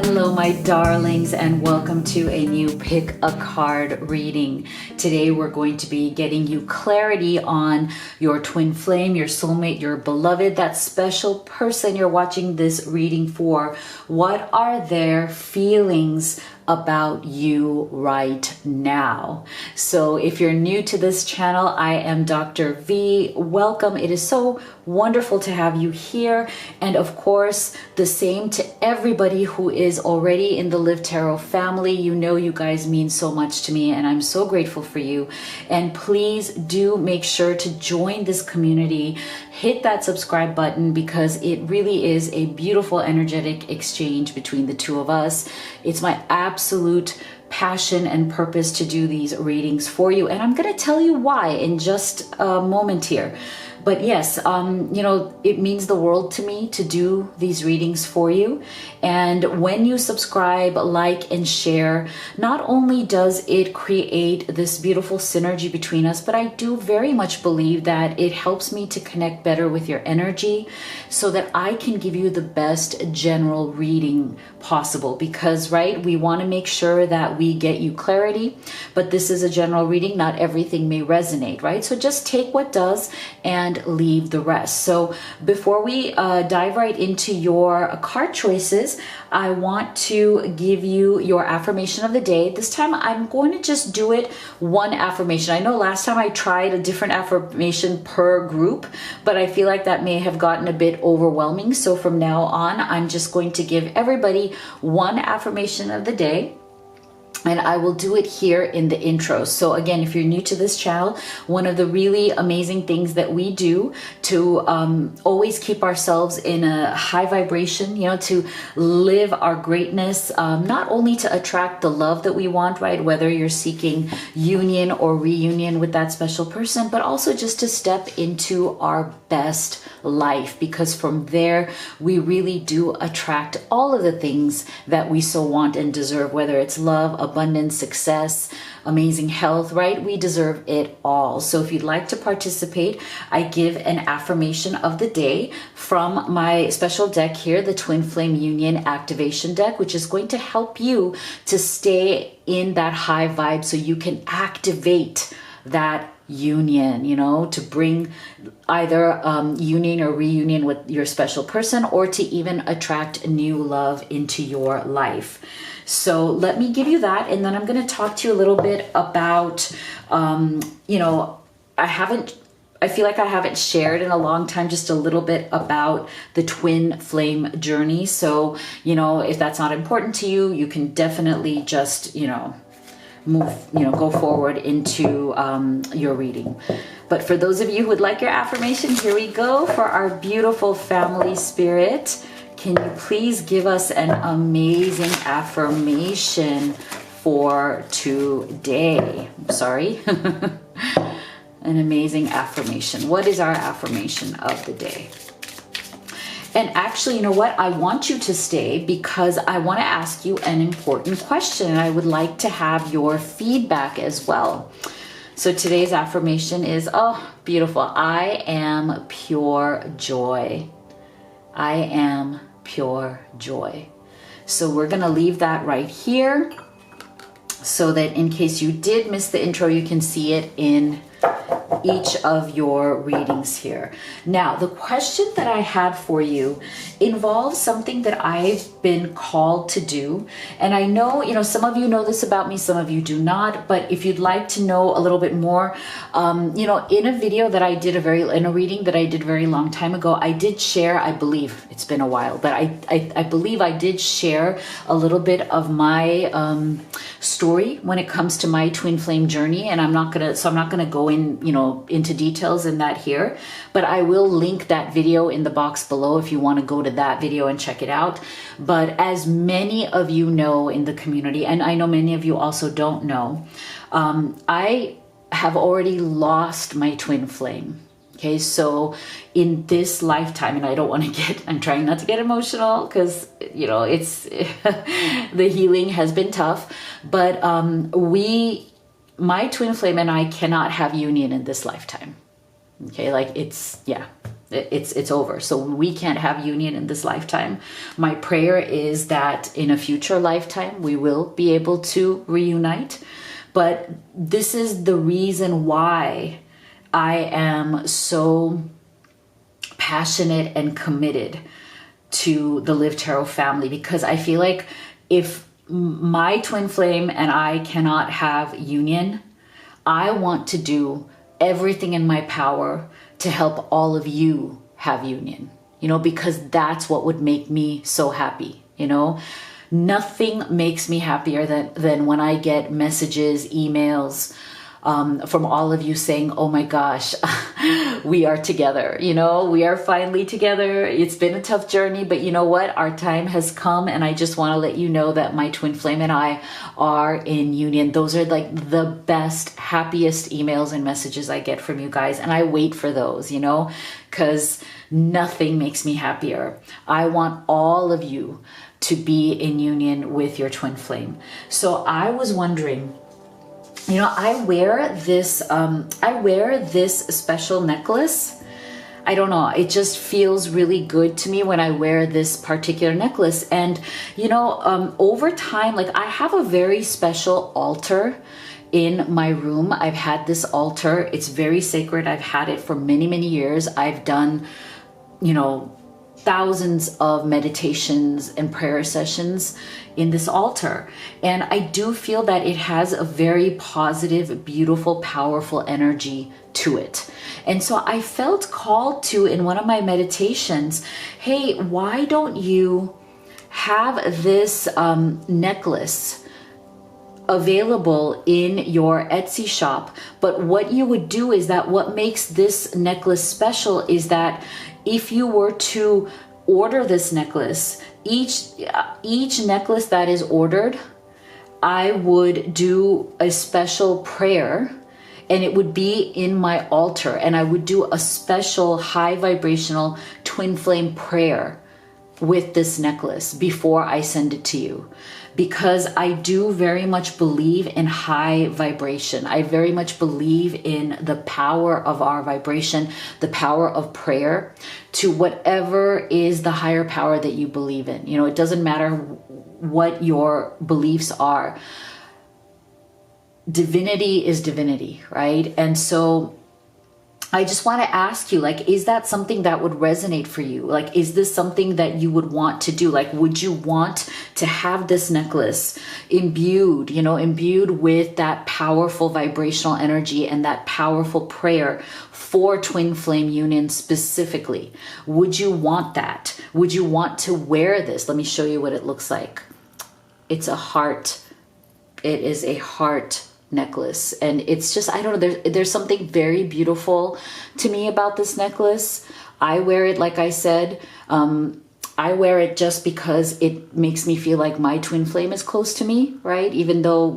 Hello, my darlings, and welcome to a new Pick a Card reading. Today, we're going to be getting you clarity on your twin flame, your soulmate, your beloved, that special person you're watching this reading for. What are their feelings about you right now? So if you're new to this channel, I am Dr. V. Welcome. It is so wonderful to have you here. And of course, the same to everybody who is already in the Live Tarot family. You know, you guys mean so much to me, and I'm so grateful for you. And please do make sure to join this community. Hit that subscribe button because it really is a beautiful energetic exchange between the two of us. It's my absolute passion and purpose to do these readings for you. And I'm going to tell you why in just a moment here. But yes, you know, it means the world to me to do these readings for you. And when you subscribe, like, and share, not only does it create this beautiful synergy between us, but I do very much believe that it helps me to connect better with your energy so that I can give you the best general reading possible. Because, right, we want to make sure that we get you clarity, but this is a general reading. Not everything may resonate, right? So just take what does and leave the rest. So before we dive right into your card choices, I want to give you your affirmation of the day. This time I'm going to just do it one affirmation. I know last time I tried a different affirmation per group, but I feel like that may have gotten a bit overwhelming. So from now on, I'm just going to give everybody one affirmation of the day. And I will do it here in the intro. So again, if you're new to this channel, one of the really amazing things that we do to always keep ourselves in a high vibration, you know, to live our greatness, not only to attract the love that we want, right? Whether you're seeking union or reunion with that special person, but also just to step into our best life, because from there, we really do attract all of the things that we so want and deserve, whether it's love, abundance, success, amazing health, right? We deserve it all. So if you'd like to participate, I give an affirmation of the day from my special deck here, the Twin Flame Union Activation deck, which is going to help you to stay in that high vibe so you can activate that union, you know, to bring either union or reunion with your special person, or to even attract new love into your life. So let me give you that, and then I'm going to talk to you a little bit about, you know, I feel like I haven't shared in a long time just a little bit about the twin flame journey. So, you know, if that's not important to you, you can definitely just, you know, go forward into your reading. But for those of you who would like your affirmation, here we go for our beautiful family spirit. Can you please give us an amazing affirmation for today? Sorry. An amazing affirmation. What is our affirmation of the day? And actually, you know what? I want you to stay because I want to ask you an important question, and I would like to have your feedback as well. So today's affirmation is, oh, beautiful. I am pure joy. I am pure joy. So we're going to leave that right here so that in case you did miss the intro, you can see it in each of your readings here. Now, the question that I had for you involves something that I've been called to do. And I know, you know, some of you know this about me, some of you do not, but if you'd like to know a little bit more, you know, in a video that I did in a reading that I did a very long time ago, I did share, I believe it's been a while, but I believe I did share a little bit of my story when it comes to my twin flame journey. And I'm not gonna go in, you know, into details in that here, but I will link that video in the box below if you want to go to that video and check it out. But as many of you know in the community, and I know many of you also don't know, I have already lost my twin flame. Okay, so in this lifetime, and I don't want to I'm trying not to get emotional because, you know, it's, the healing has been tough, but my twin flame and I cannot have union in this lifetime. Okay, like it's It's over. So we can't have union in this lifetime. My prayer is that in a future lifetime, we will be able to reunite. But this is the reason why I am so passionate and committed to the Live Tarot family, because I feel like if my twin flame and I cannot have union, I want to do everything in my power to help all of you have union, because that's what would make me so happy. Nothing makes me happier than when I get messages, emails, from all of you saying, oh my gosh, we are together, we are finally together. It's been a tough journey, but you know what? Our time has come, and I just want to let you know that my twin flame and I are in union. Those are like the best, happiest emails and messages I get from you guys, and I wait for those, because nothing makes me happier. I want all of you to be in union with your twin flame. So I was wondering, I wear this special necklace. I don't know, it just feels really good to me when I wear this particular necklace. And over time, like, I have a very special altar in my room. I've had this altar. It's very sacred. I've had it for many, many years. I've done, thousands of meditations and prayer sessions in this altar. And I do feel that it has a very positive, beautiful, powerful energy to it. And so I felt called to, in one of my meditations, hey, why don't you have this necklace available in your Etsy shop? But what you would do is that what makes this necklace special is that if you were to order this necklace, each necklace that is ordered, I would do a special prayer, and it would be in my altar, and I would do a special high vibrational twin flame prayer with this necklace before I send it to you. Because I do very much believe in high vibration. I very much believe in the power of our vibration, the power of prayer to whatever is the higher power that you believe in. It doesn't matter what your beliefs are. Divinity is divinity, right? And so I just want to ask you, like, is that something that would resonate for you? Like, is this something that you would want to do? Like, would you want to have this necklace imbued with that powerful vibrational energy and that powerful prayer for twin flame union specifically? Would you want that? Would you want to wear this? Let me show you what it looks like. It's a heart. It is a heart necklace, and it's just, I don't know, there's something very beautiful to me about this necklace. I wear it, like I said, I wear it just because it makes me feel like my twin flame is close to me, right? Even though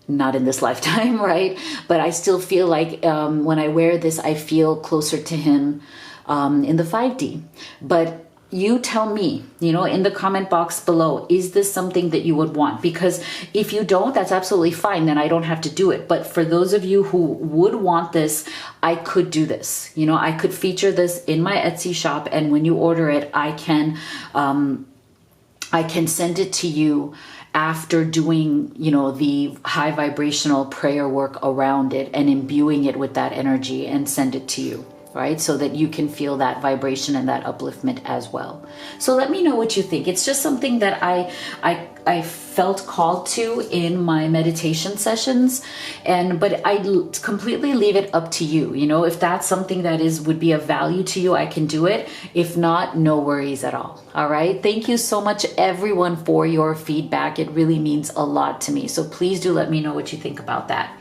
not in this lifetime, right? But I still feel like when I wear this, I feel closer to him in the 5D. But you tell me, in the comment box below, is this something that you would want? Because if you don't, that's absolutely fine. Then I don't have to do it. But for those of you who would want this, I could do this. I could feature this in my Etsy shop. And when you order it, I can send it to you after doing, the high vibrational prayer work around it and imbuing it with that energy, and send it to you. Right? So that you can feel that vibration and that upliftment as well. So let me know what you think. It's just something that I felt called to in my meditation sessions, but I completely leave it up to you. If that's something that would be of value to you, I can do it. If not, no worries at all. All right. Thank you so much, everyone, for your feedback. It really means a lot to me. So please do let me know what you think about that.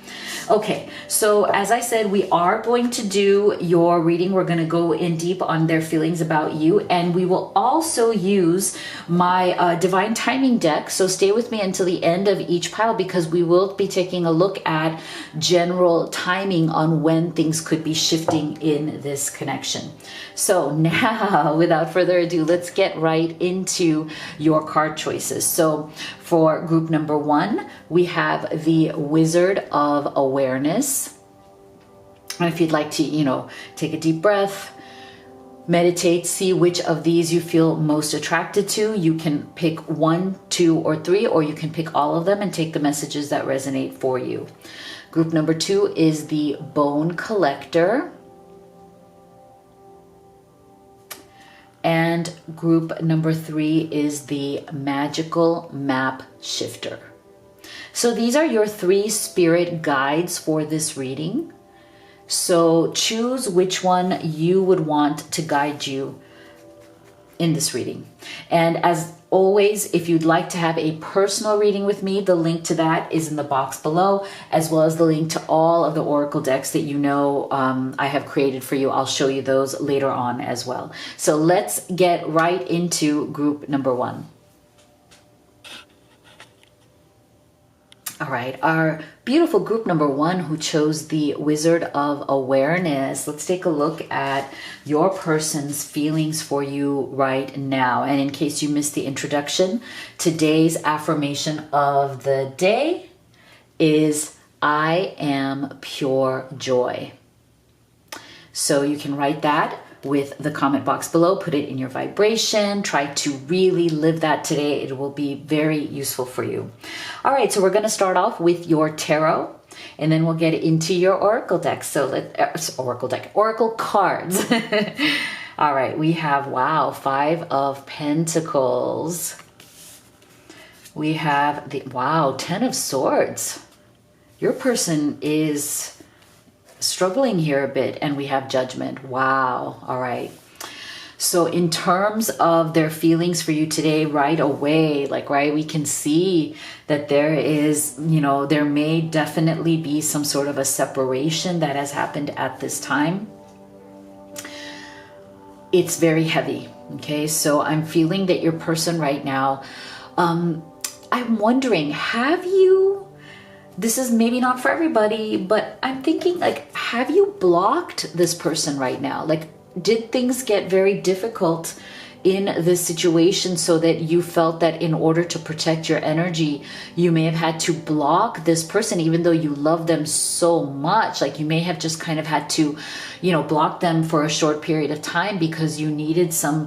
Okay, so as I said, we are going to do your reading. We're going to go in deep on their feelings about you, and we will also use my divine timing deck. So stay with me until the end of each pile, because we will be taking a look at general timing on when things could be shifting in this connection. So now, without further ado, let's get right into your card choices. So for group number 1, we have the Wizard of Awareness. And if you'd like to, take a deep breath, meditate, see which of these you feel most attracted to. You can pick 1, 2, or 3, or you can pick all of them and take the messages that resonate for you. Group number 2 is the Bone Collector. And group number 3 is the Magical Map Shifter. So these are your 3 spirit guides for this reading. So choose which one you would want to guide you in this reading. And as always, if you'd like to have a personal reading with me, the link to that is in the box below, as well as the link to all of the oracle decks that I have created for you. I'll show you those later on as well. So let's get right into group number 1. All right, our beautiful group number 1 who chose the Wizard of Awareness. Let's take a look at your person's feelings for you right now. And in case you missed the introduction, today's affirmation of the day is I am pure joy. So you can write that with the comment box below, put it in your vibration, try to really live that today. It will be very useful for you. All right, so we're going to start off with your tarot, and then we'll get into your oracle deck. So oracle cards. All right, we have, wow, 5 of Pentacles. We have the, wow, 10 of Swords. Your person is struggling here a bit, and we have Judgment. Wow. All right. So in terms of their feelings for you today, right away, we can see that there is, there may definitely be some sort of a separation that has happened at this time. It's very heavy. Okay. So I'm feeling that your person right now, I'm wondering, this is maybe not for everybody, but I'm thinking, have you blocked this person right now? Did things get very difficult in this situation so that you felt that in order to protect your energy, you may have had to block this person, even though you love them so much? You may have just kind of had to, block them for a short period of time because you needed some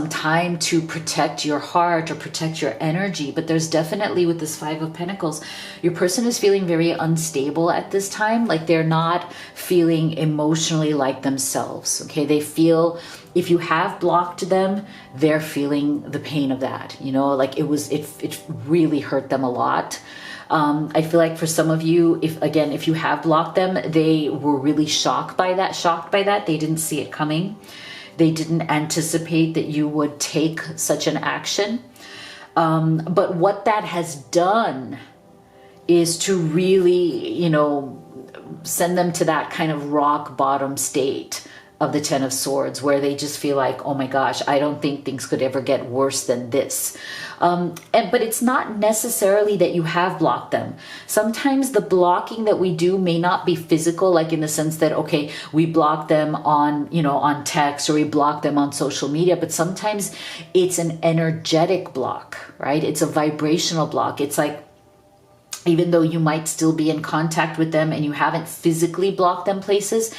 time to protect your heart or protect your energy. But there's definitely, with this 5 of Pentacles, your person is feeling very unstable at this time. They're not feeling emotionally like themselves. Okay. They feel, if you have blocked them, they're feeling the pain of that. It really hurt them a lot. I feel like for some of you, if you have blocked them, they were really shocked by that. They didn't see it coming. They didn't anticipate that you would take such an action. But what that has done is to really, send them to that kind of rock bottom state of the 10 of Swords, where they just feel like, oh my gosh, I don't think things could ever get worse than this. But it's not necessarily that you have blocked them. Sometimes the blocking that we do may not be physical, in the sense that, okay, we block them on text, or we block them on social media, but sometimes it's an energetic block, right? It's a vibrational block. It's even though you might still be in contact with them and you haven't physically blocked them places,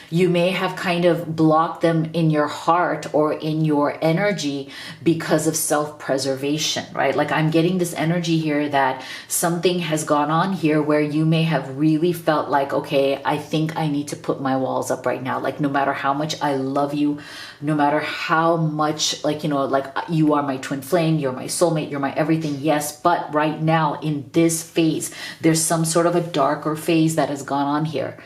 you may have kind of blocked them in your heart or in your energy because of self-preservation, right? I'm getting this energy here that something has gone on here where you may have really felt like, okay, I think I need to put my walls up right now. No matter how much I love you, no matter how much, you are my twin flame, you're my soulmate, you're my everything. Yes. But right now in this phase, there's some sort of a darker phase that has gone on here.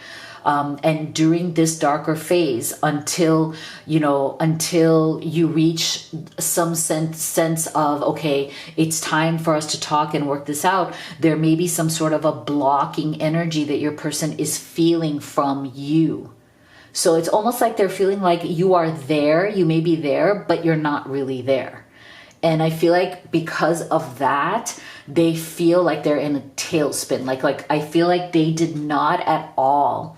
And during this darker phase, until you reach some sense of, okay, it's time for us to talk and work this out, there may be some sort of a blocking energy that your person is feeling from you. So it's almost like they're feeling like you are there, you may be there, but you're not really there. And I feel like because of that, they feel like they're in a tailspin. I feel like they did not at all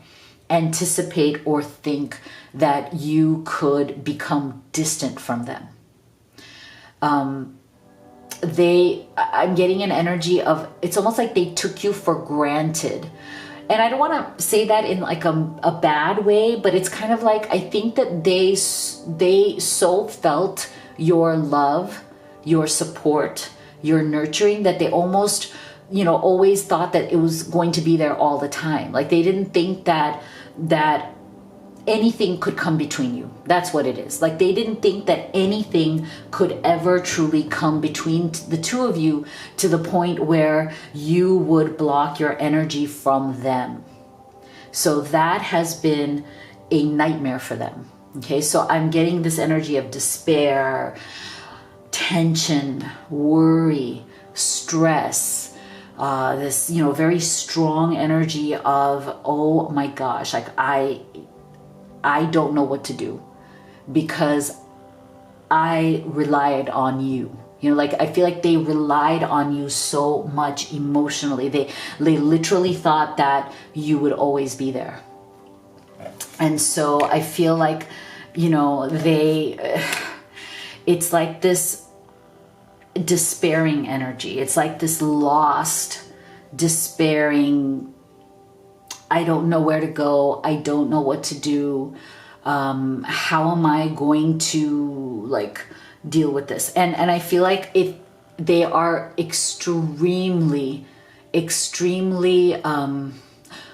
anticipate or think that you could become distant from them. I'm getting an energy of, it's almost like they took you for granted. and I don't want to say that in like a bad way, but it's kind of like, I think that they so felt your love, your support, your nurturing, that they almost, you know, always thought that it was going to be there all the time. Like they didn't think that anything could come between you. That's what it is. Like they didn't think that anything could ever truly come between the two of you to the point where you would block your energy from them. So that has been a nightmare for them. Okay, so I'm getting this energy of despair, tension, worry, stress, this, you know, very strong energy of, oh my gosh, like I don't know what to do because I relied on you. You know, like I feel like they relied on you so much emotionally. They literally thought that you would always be there. And so I feel like, you know, it's like this despairing energy. It's like this lost, despairing, I don't know where to go. I don't know what to do. How am I going to like deal with this? And I feel like they are extremely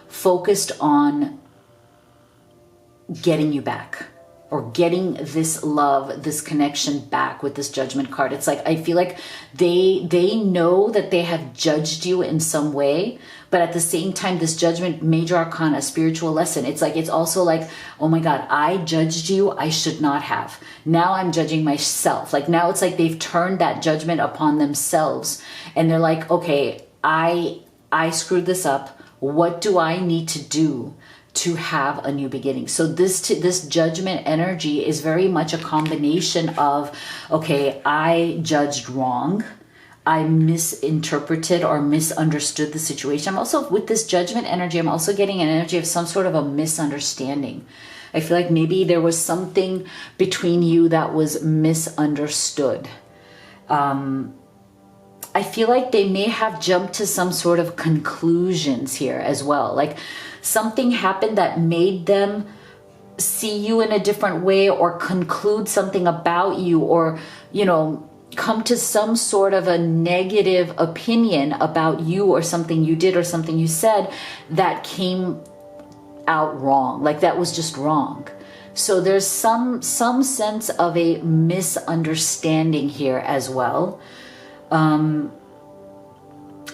focused on getting you back, or getting this love, this connection back with this Judgment card. It's like, I feel like they know that they have judged you in some way, but at the same time, this Judgment, major arcana, spiritual lesson, it's like, it's also like, oh my God, I judged you. I should not have. Now I'm judging myself. Like now it's like they've turned that judgment upon themselves, and they're like, okay, I screwed this up. What do I need to do to have a new beginning? So this Judgment energy is very much a combination of, okay, I judged wrong. I misinterpreted or misunderstood the situation. I'm also, with this Judgment energy, I'm also getting an energy of some sort of a misunderstanding. I feel like maybe there was something between you that was misunderstood. I feel like they may have jumped to some sort of conclusions here as well. Like something happened that made them see you in a different way, or conclude something about you, or, you know, come to some sort of a negative opinion about you, or something you did or something you said that came out wrong. Like that was just wrong. So there's some sense of a misunderstanding here as well.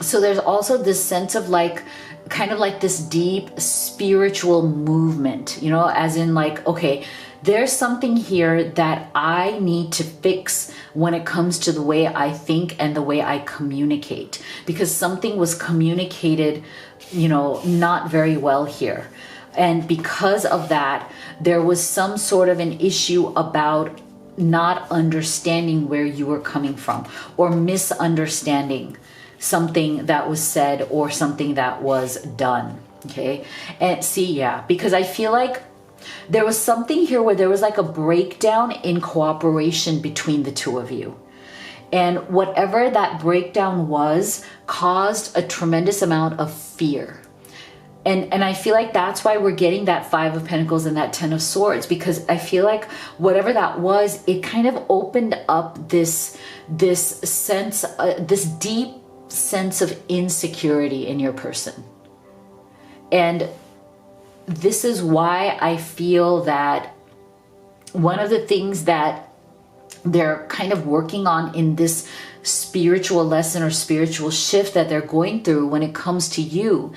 So there's also this sense of like, kind of like this deep spiritual movement, you know, as in like, okay, there's something here that I need to fix when it comes to the way I think and the way I communicate, because something was communicated, you know, not very well here. And because of that, there was some sort of an issue about not understanding where you were coming from, or misunderstanding something that was said or something that was done. Okay. And see, yeah, because I feel like there was something here where there was like a breakdown in cooperation between the two of you. And whatever that breakdown was caused a tremendous amount of fear. And I feel like that's why we're getting that 5 of Pentacles and that 10 of Swords, because I feel like whatever that was, it kind of opened up this sense, this deep sense of insecurity in your person. And this is why I feel that one of the things that they're kind of working on in this spiritual lesson or spiritual shift that they're going through when it comes to you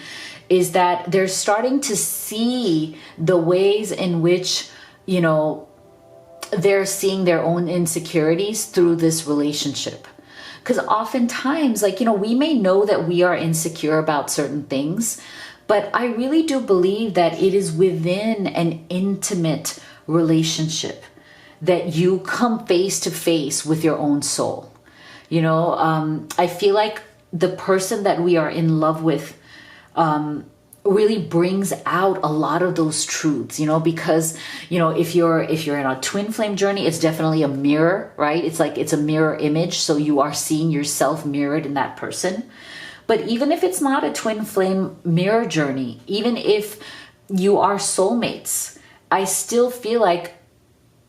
is that they're starting to see the ways in which, you know, they're seeing their own insecurities through this relationship. Because oftentimes, like, you know, we may know that we are insecure about certain things, but I really do believe that it is within an intimate relationship that you come face to face with your own soul. You know, I feel like the person that we are in love with really brings out a lot of those truths, you know, because, you know, if you're in a twin flame journey, it's definitely a mirror, right? It's like, it's a mirror image. So you are seeing yourself mirrored in that person. But even if it's not a twin flame mirror journey, even if you are soulmates, I still feel like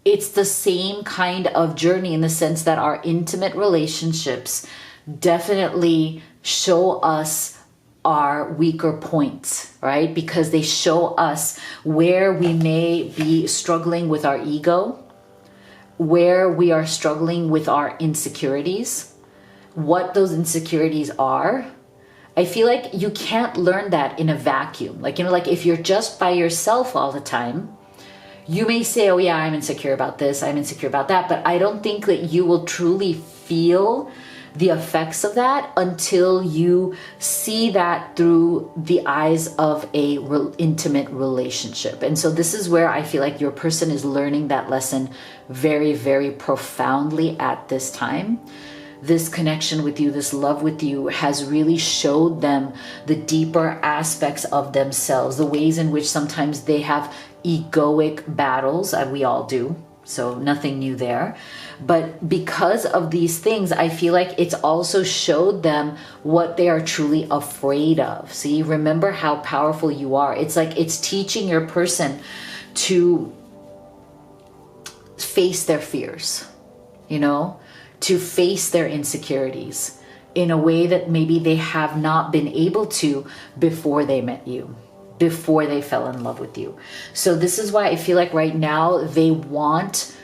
it's the same kind of journey, in the sense that our intimate relationships definitely show us our weaker points, right? Because they show us where we may be struggling with our ego, where we are struggling with our insecurities, what those insecurities are. I feel like you can't learn that in a vacuum. Like, like if you're just by yourself all the time, you may say, oh yeah, I'm insecure about this, I'm insecure about that, but I don't think that you will truly feel the effects of that until you see that through the eyes of a intimate relationship. And so this is where I feel like your person is learning that lesson very, very profoundly at this time. This connection with you, this love with you, has really showed them the deeper aspects of themselves, the ways in which sometimes they have egoic battles, we all do, so nothing new there. But because of these things, I feel like it's also showed them what they are truly afraid of. See, remember how powerful you are. It's like it's teaching your person to face their fears, to face their insecurities in a way that maybe they have not been able to before they met you, before they fell in love with you. So this is why I feel like right now they want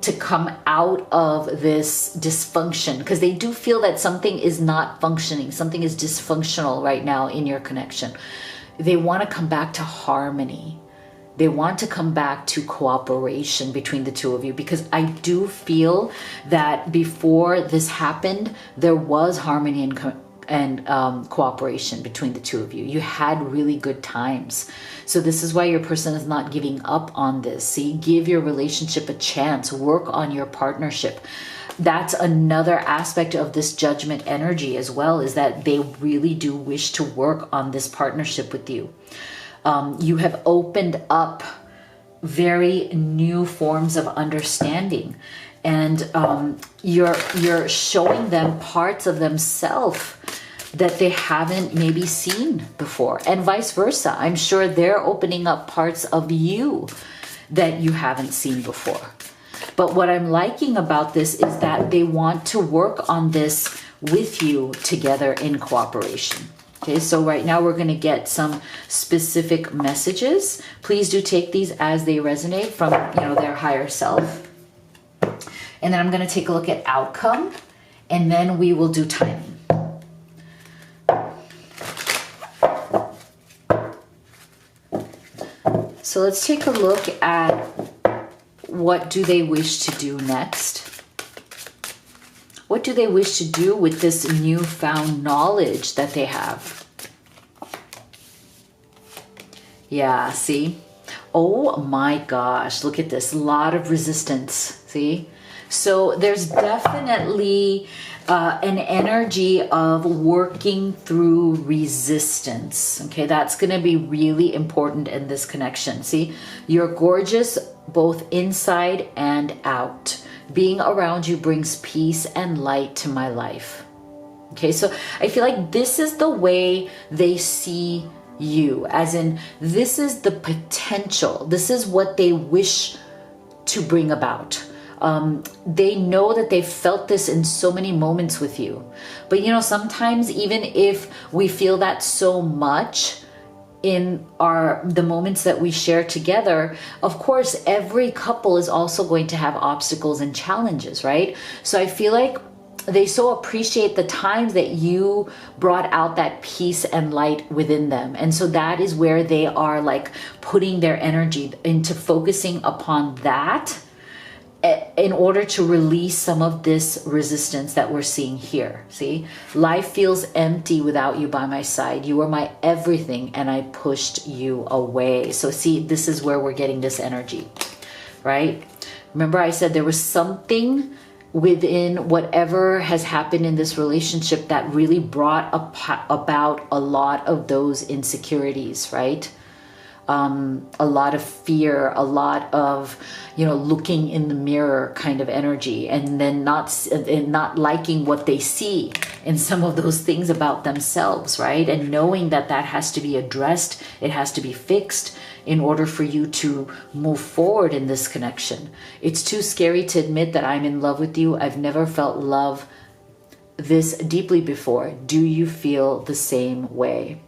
to come out of this dysfunction, because they do feel that something is not functioning, something is dysfunctional right now in your connection. They want to come back to harmony. They want to come back to cooperation between the two of you, because I do feel that before this happened, there was harmony and cooperation between the two of you. You had really good times. So this is why your person is not giving up on this. See, give your relationship a chance. Work on your partnership. That's another aspect of this judgment energy as well, is that they really do wish to work on this partnership with you. You have opened up very new forms of understanding, and you're showing them parts of themselves that they haven't maybe seen before, and vice versa. I'm sure they're opening up parts of you that you haven't seen before. But what I'm liking about this is that they want to work on this with you together in cooperation. Okay, so right now we're going to get some specific messages. Please do take these as they resonate from, their higher self. And then I'm going to take a look at outcome, and then we will do timing. So let's take a look at what do they wish to do next. What do they wish to do with this newfound knowledge that they have? Yeah, see? Oh my gosh, look at this. A lot of resistance, see? So there's definitely an energy of working through resistance. Okay, that's going to be really important in this connection. See, you're gorgeous both inside and out. Being around you brings peace and light to my life. Okay, so I feel like this is the way they see you, as in this is the potential. This is what they wish to bring about. They know that they've felt this in so many moments with you. But sometimes even if we feel that so much in the moments that we share together, of course, every couple is also going to have obstacles and challenges, right? So I feel like they so appreciate the times that you brought out that peace and light within them. And so that is where they are like putting their energy into focusing upon that in order to release some of this resistance that we're seeing here. See, life feels empty without you by my side. You were my everything and I pushed you away. So see, this is where we're getting this energy, right? Remember I said there was something within whatever has happened in this relationship that really brought about a lot of those insecurities, right? a lot of fear, a lot of, looking in the mirror kind of energy, and then not liking what they see in some of those things about themselves, right? And knowing that that has to be addressed, it has to be fixed in order for you to move forward in this connection. It's too scary to admit that I'm in love with you. I've never felt love this deeply before. Do you feel the same way?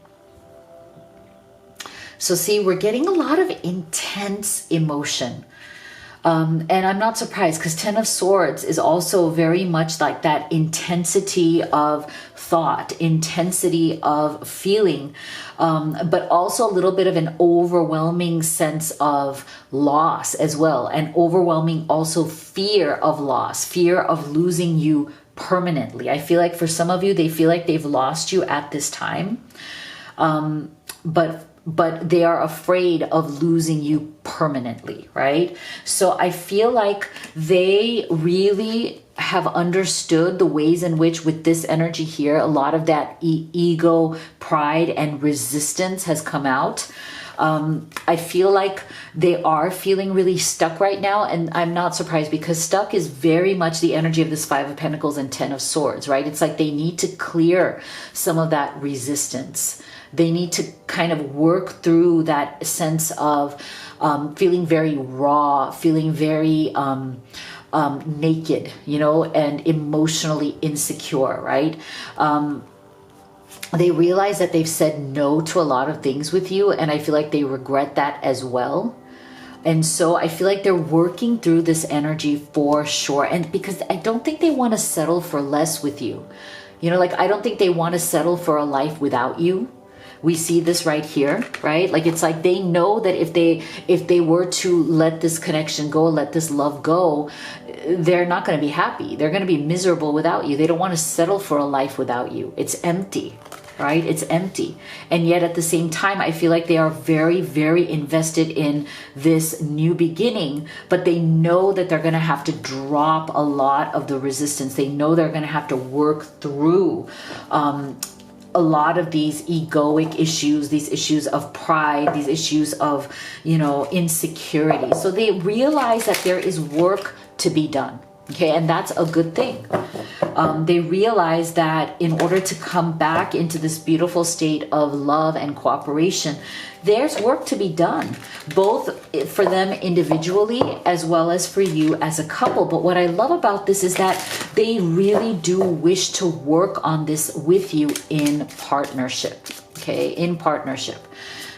So see, we're getting a lot of intense emotion. And I'm not surprised, because Ten of Swords is also very much like that intensity of thought, intensity of feeling, but also a little bit of an overwhelming sense of loss as well. And overwhelming also fear of loss, fear of losing you permanently. I feel like for some of you, they feel like they've lost you at this time. But they are afraid of losing you permanently, right? So I feel like they really have understood the ways in which, with this energy here, a lot of that ego, pride, and resistance has come out. I feel like they are feeling really stuck right now, and I'm not surprised, because stuck is very much the energy of this Five of Pentacles and Ten of Swords, right? It's like they need to clear some of that resistance. They need to kind of work through that sense of feeling very raw, feeling very naked, and emotionally insecure, right? They realize that they've said no to a lot of things with you, and I feel like they regret that as well. And so I feel like they're working through this energy for sure. And because I don't think they want to settle for less with you. I don't think they want to settle for a life without you. We see this right here, right? Like, it's like they know that if they were to let this connection go, let this love go, they're not going to be happy. They're going to be miserable without you. They don't want to settle for a life without you. It's empty, right? It's empty. And yet at the same time, I feel like they are very, very invested in this new beginning, but they know that they're going to have to drop a lot of the resistance. They know they're going to have to work through a lot of these egoic issues, these issues of pride, these issues of, insecurity. So they realize that there is work to be done. Okay, and that's a good thing. They realize that in order to come back into this beautiful state of love and cooperation, there's work to be done, both for them individually as well as for you as a couple. But what I love about this is that they really do wish to work on this with you in partnership. Okay, in partnership.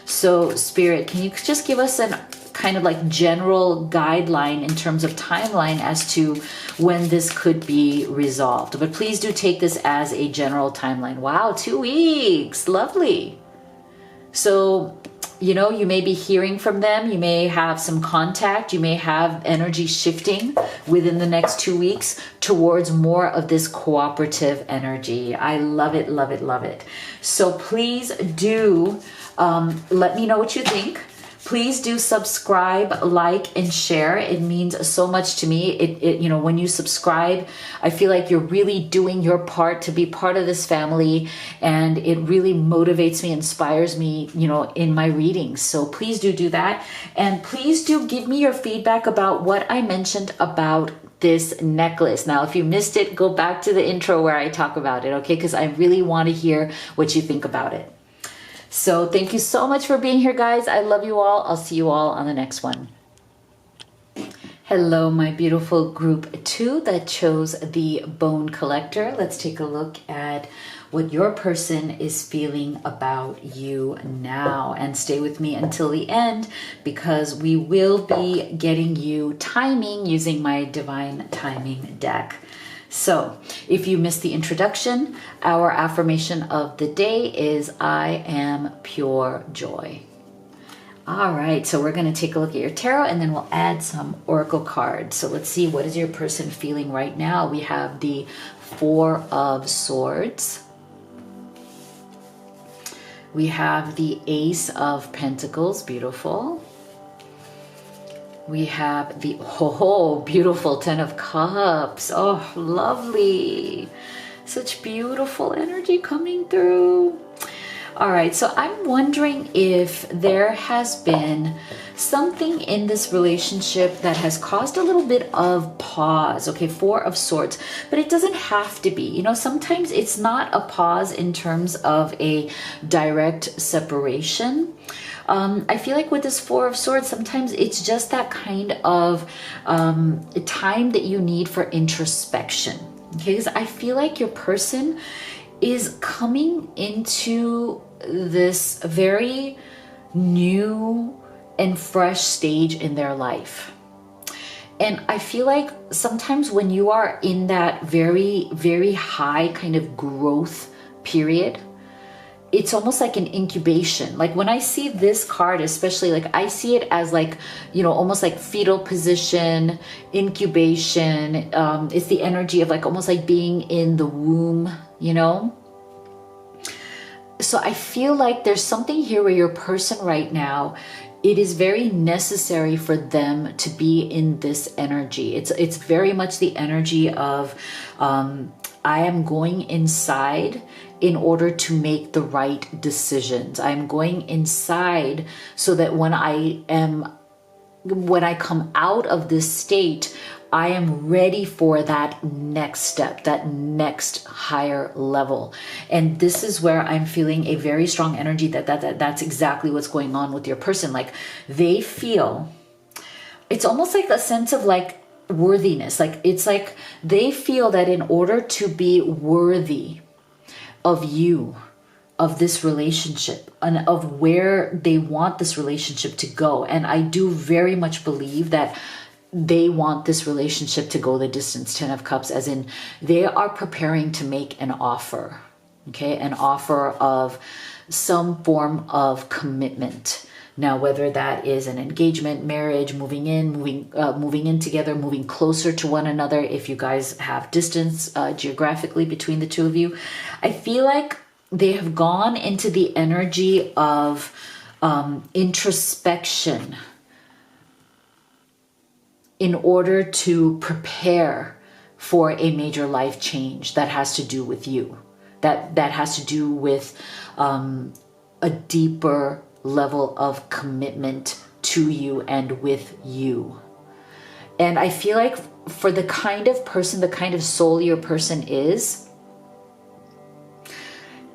So Spirit, can you just give us an kind of like general guideline in terms of timeline as to when this could be resolved? But please do take this as a general timeline. Wow, 2 weeks. Lovely. So, you may be hearing from them. You may have some contact. You may have energy shifting within the next 2 weeks towards more of this cooperative energy. I love it, love it, love it. So please do let me know what you think. Please do subscribe, like, and share. It means so much to me. When you subscribe, I feel like you're really doing your part to be part of this family, and it really motivates me, inspires me, in my readings. So please do that. And please do give me your feedback about what I mentioned about this necklace. Now, if you missed it, go back to the intro where I talk about it, okay? Because I really want to hear what you think about it. So thank you so much for being here, guys. I love you all. I'll see you all on the next one. Hello, my beautiful group 2 that chose the Bone Collector. Let's take a look at what your person is feeling about you now. And stay with me until the end, because we will be getting you timing using my Divine Timing deck. So if you missed the introduction, our affirmation of the day is I am pure joy. All right, so we're going to take a look at your tarot, and then we'll add some oracle cards. So let's see, what is your person feeling right now? We have the Four of Swords. We have the Ace of Pentacles, beautiful. We have the, beautiful Ten of Cups. Oh, lovely. Such beautiful energy coming through. All right, so I'm wondering if there has been something in this relationship that has caused a little bit of pause. Okay, Four of Swords, but it doesn't have to be. You know, sometimes it's not a pause in terms of a direct separation. I feel like with this Four of Swords, sometimes it's just that kind of time that you need for introspection. Okay, because I feel like your person is coming into this very new and fresh stage in their life. And I feel like sometimes when you are in that very, very high kind of growth period, it's almost like an incubation. Like when I see this card, especially, like I see it as like, you know, almost like fetal position, incubation. It's the energy of like almost like being in the womb, you know? So I feel like there's something here where your person right now, it is very necessary for them to be in this energy. It's very much the energy of I am going inside in order to make the right decisions. I'm going inside so that when I come out of this state, I am ready for that next step, that next higher level. And this is where I'm feeling a very strong energy that's exactly what's going on with your person. Like they feel, it's almost like a sense of like worthiness. Like it's like they feel that in order to be worthy of you, of this relationship, and of where they want this relationship to go. And I do very much believe that they want this relationship to go the distance. 10 of Cups, as in they are preparing to make an offer, okay? An offer of some form of commitment. Now, whether that is an engagement, marriage, moving in together, moving closer to one another, if you guys have distance geographically between the two of you, I feel like they have gone into the energy of introspection in order to prepare for a major life change that has to do with you, that has to do with a deeper level of commitment to you and with you. And I feel like for the kind of person, the kind of soul your person is,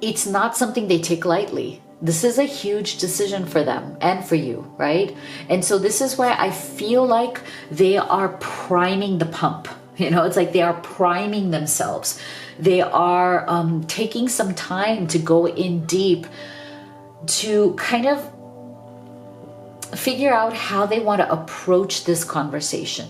it's not something they take lightly. This is a huge decision for them and for you, right? And so this is why I feel like they are priming the pump. You know, it's like they are priming themselves. They are taking some time to go in deep to kind of figure out how they want to approach this conversation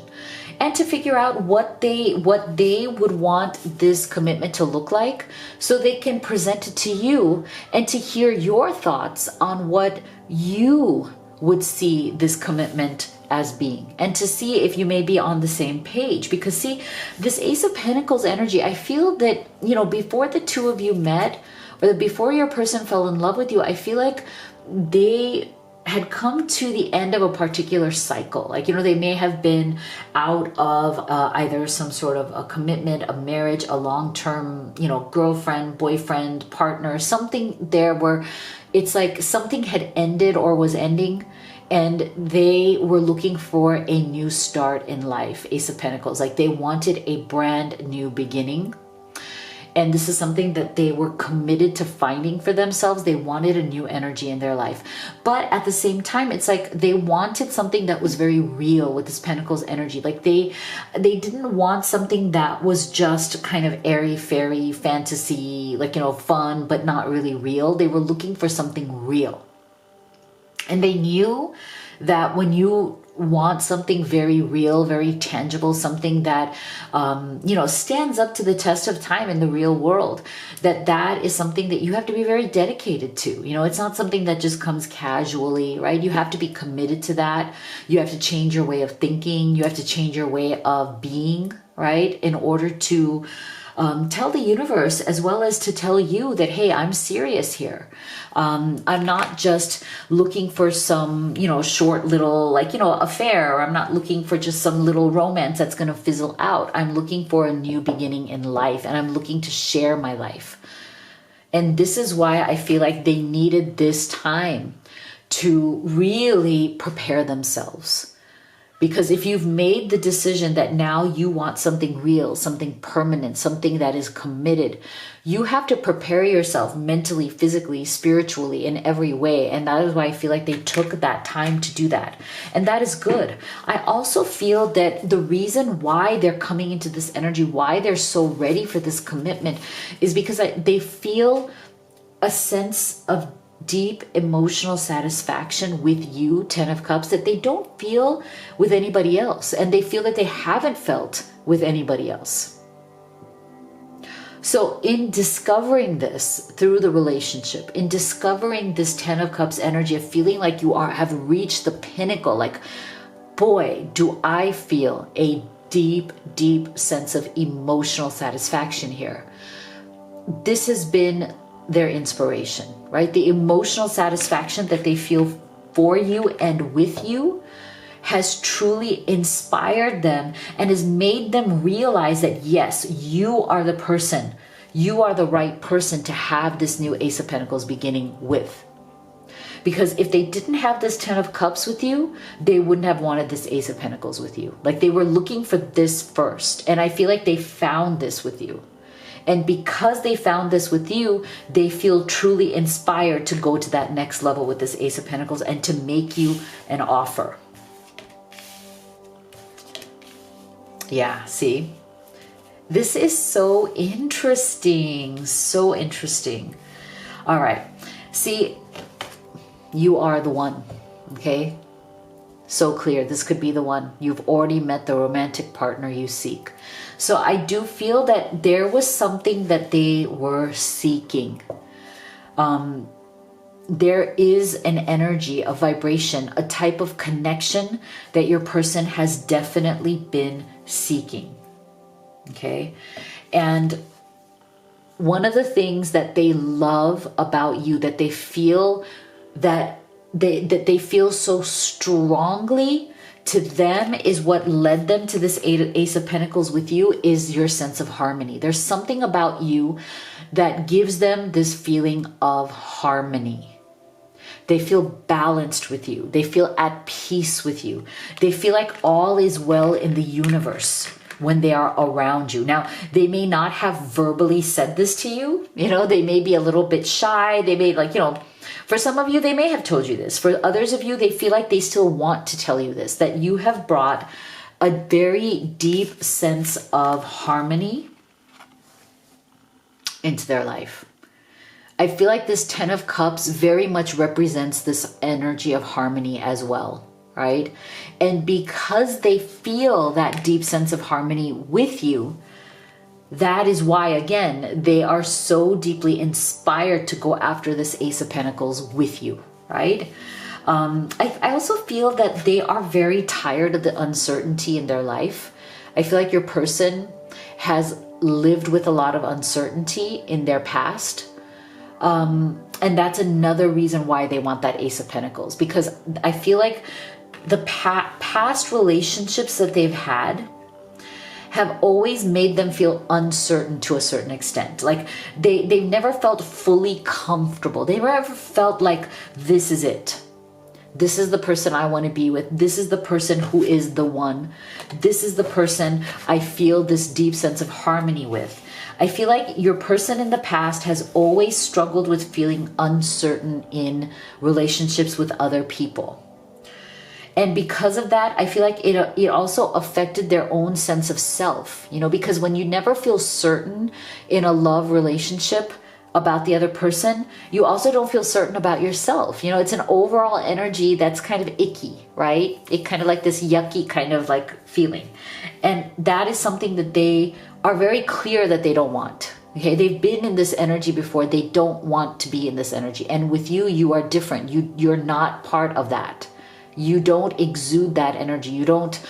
and to figure out what they would want this commitment to look like, so they can present it to you and to hear your thoughts on what you would see this commitment as being, and to see if you may be on the same page. Because see, this Ace of Pentacles energy, I feel that, you know, before the two of you met, or before your person fell in love with you, I feel like they had come to the end of a particular cycle. Like, you know, they may have been out of either some sort of a commitment, a marriage, a long-term, you know, girlfriend, boyfriend, partner, something there where it's like something had ended or was ending, and they were looking for a new start in life. Ace of Pentacles, like they wanted a brand new beginning. And this is something that they were committed to finding for themselves. They wanted a new energy in their life. But at the same time, it's like they wanted something that was very real with this Pentacles energy. Like they didn't want something that was just kind of airy-fairy fantasy, like, you know, fun, but not really real. They were looking for something real. And they knew that when you want something very real, very tangible, something that, you know, stands up to the test of time in the real world, that is something that you have to be very dedicated to. You know, it's not something that just comes casually, right? You have to be committed to that. You have to change your way of thinking. You have to change your way of being, right? In order to tell the universe, as well as to tell you that, hey, I'm serious here. I'm not just looking for some, you know, short little, like, you know, affair, or I'm not looking for just some little romance that's going to fizzle out. I'm looking for a new beginning in life, and I'm looking to share my life. And this is why I feel like they needed this time to really prepare themselves. Because if you've made the decision that now you want something real, something permanent, something that is committed, you have to prepare yourself mentally, physically, spiritually, in every way. And that is why I feel like they took that time to do that. And that is good. I also feel that the reason why they're coming into this energy, why they're so ready for this commitment, is because they feel a sense of deep emotional satisfaction with you, Ten of Cups, that they don't feel with anybody else. And they feel that they haven't felt with anybody else. So in discovering this through the relationship, in discovering this Ten of Cups energy of feeling like you have reached the pinnacle, like, boy, do I feel a deep, deep sense of emotional satisfaction here. This has been their inspiration, right? The emotional satisfaction that they feel for you and with you has truly inspired them and has made them realize that, yes, you are the person, you are the right person to have this new Ace of Pentacles beginning with. Because if they didn't have this Ten of Cups with you, they wouldn't have wanted this Ace of Pentacles with you. Like, they were looking for this first. And I feel like they found this with you. And because they found this with you, they feel truly inspired to go to that next level with this Ace of Pentacles and to make you an offer. Yeah, see? This is so interesting. So interesting. All right. See, you are the one, okay? So clear. This could be the one. You've already met the romantic partner you seek. So I do feel that there was something that they were seeking. There is an energy, a vibration, a type of connection that your person has definitely been seeking. Okay? And one of the things that they love about you, that they feel that they feel so strongly to them, is what led them to this Ace of Pentacles with you, is your sense of harmony. There's something about you that gives them this feeling of harmony. They feel balanced with you. They feel at peace with you. They feel like all is well in the universe when they are around you. Now, they may not have verbally said this to you. You know, they may be a little bit shy. They may, like, you know, for some of you, they may have told you this. For others of you, they feel like they still want to tell you this, that you have brought a very deep sense of harmony into their life. I feel like this Ten of Cups very much represents this energy of harmony as well, right? And because they feel that deep sense of harmony with you, that is why, again, they are so deeply inspired to go after this Ace of Pentacles with you, right? I also feel that they are very tired of the uncertainty in their life. I feel like your person has lived with a lot of uncertainty in their past. And that's another reason why they want that Ace of Pentacles, because I feel like the past relationships that they've had have always made them feel uncertain to a certain extent. Like they've never felt fully comfortable. They never ever felt like, this is it. This is the person I want to be with. This is the person who is the one. This is the person I feel this deep sense of harmony with. I feel like your person in the past has always struggled with feeling uncertain in relationships with other people. And because of that, I feel like it also affected their own sense of self, you know, because when you never feel certain in a love relationship about the other person, you also don't feel certain about yourself. You know, it's an overall energy that's kind of icky, right? It kind of like this yucky kind of like feeling. And that is something that they are very clear that they don't want. Okay, they've been in this energy before. They don't want to be in this energy. And with you, you are different. You're not part of that. You don't exude that energy. You don't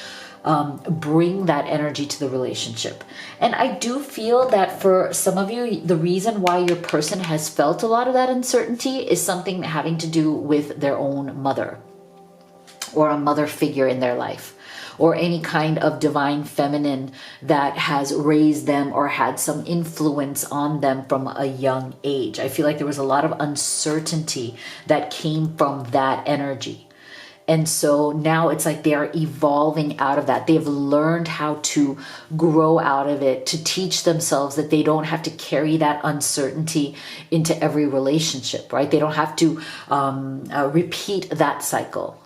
bring that energy to the relationship. And I do feel that for some of you, the reason why your person has felt a lot of that uncertainty is something having to do with their own mother or a mother figure in their life, or any kind of divine feminine that has raised them or had some influence on them from a young age. I feel like there was a lot of uncertainty that came from that energy. And so now it's like they're evolving out of that. They've learned how to grow out of it, to teach themselves that they don't have to carry that uncertainty into every relationship, right? They don't have to repeat that cycle.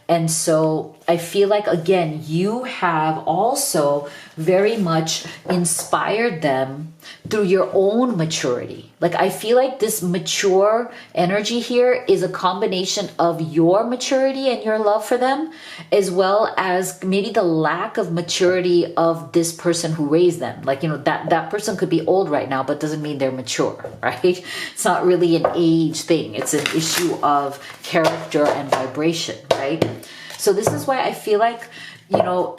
And so I feel like, again, you have also very much inspired them through your own maturity. Like, I feel like this mature energy here is a combination of your maturity and your love for them, as well as maybe the lack of maturity of this person who raised them. Like, you know, that person could be old right now, but doesn't mean they're mature, right? It's not really an age thing. It's an issue of character and vibration, right? So this is why I feel like, you know,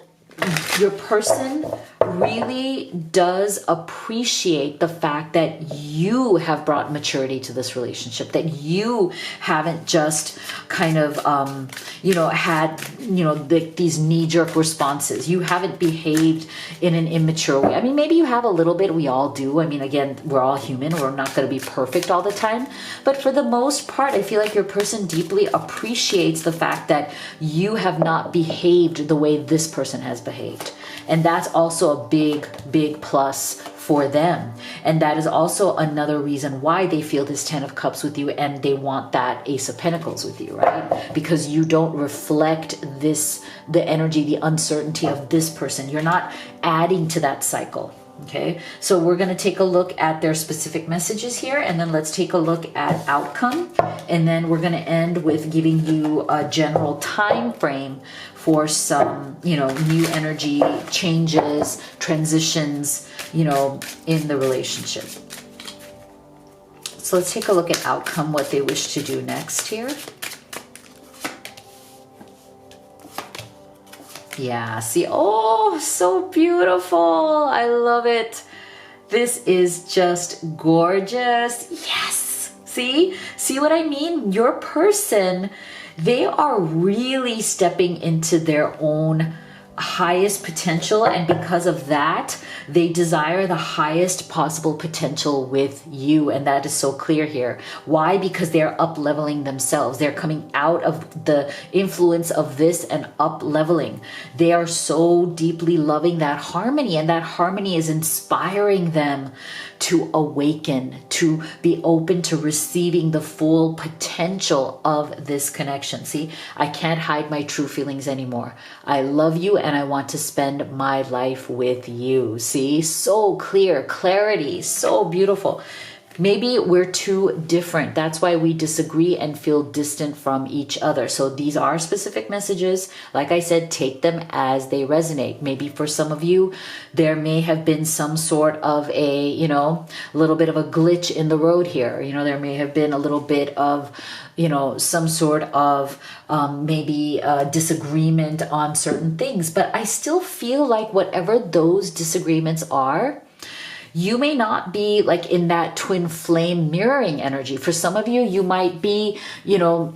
your person really does appreciate the fact that you have brought maturity to this relationship, that you haven't just kind of, you know, had, you know, these knee-jerk responses. You haven't behaved in an immature way. I mean, maybe you have a little bit. We all do. I mean, again, we're all human. We're not going to be perfect all the time. But for the most part, I feel like your person deeply appreciates the fact that you have not behaved the way this person has behaved. And that's also a big, big plus for them. And that is also another reason why they feel this 10 of Cups with you and they want that Ace of Pentacles with you, right? Because you don't reflect the energy, the uncertainty of this person. You're not adding to that cycle. Okay, so we're going to take a look at their specific messages here, and then let's take a look at outcome, and then we're going to end with giving you a general time frame for some, you know, new energy changes, transitions, you know, in the relationship. So let's take a look at outcome, what they wish to do next here. Yeah, see, oh, so beautiful. I love it. This is just gorgeous. Yes. See what I mean? Your person, they are really stepping into their own highest potential, and because of that, they desire the highest possible potential with you, and that is so clear here. Why? Because they're up leveling themselves. They're coming out of the influence of this and up leveling. They are so deeply loving that harmony, and that harmony is inspiring them to awaken, to be open to receiving the full potential of this connection. See, I can't hide my true feelings anymore. I love you and I want to spend my life with you. See, so clear, clarity, so beautiful. Maybe we're too different. That's why we disagree and feel distant from each other. So these are specific messages. Like I said, take them as they resonate. Maybe for some of you, there may have been some sort of a, you know, a little bit of a glitch in the road here. You know, there may have been a little bit of, you know, some sort of maybe disagreement on certain things. But I still feel like whatever those disagreements are, you may not be like in that twin flame mirroring energy. For some of you, you might be, you know,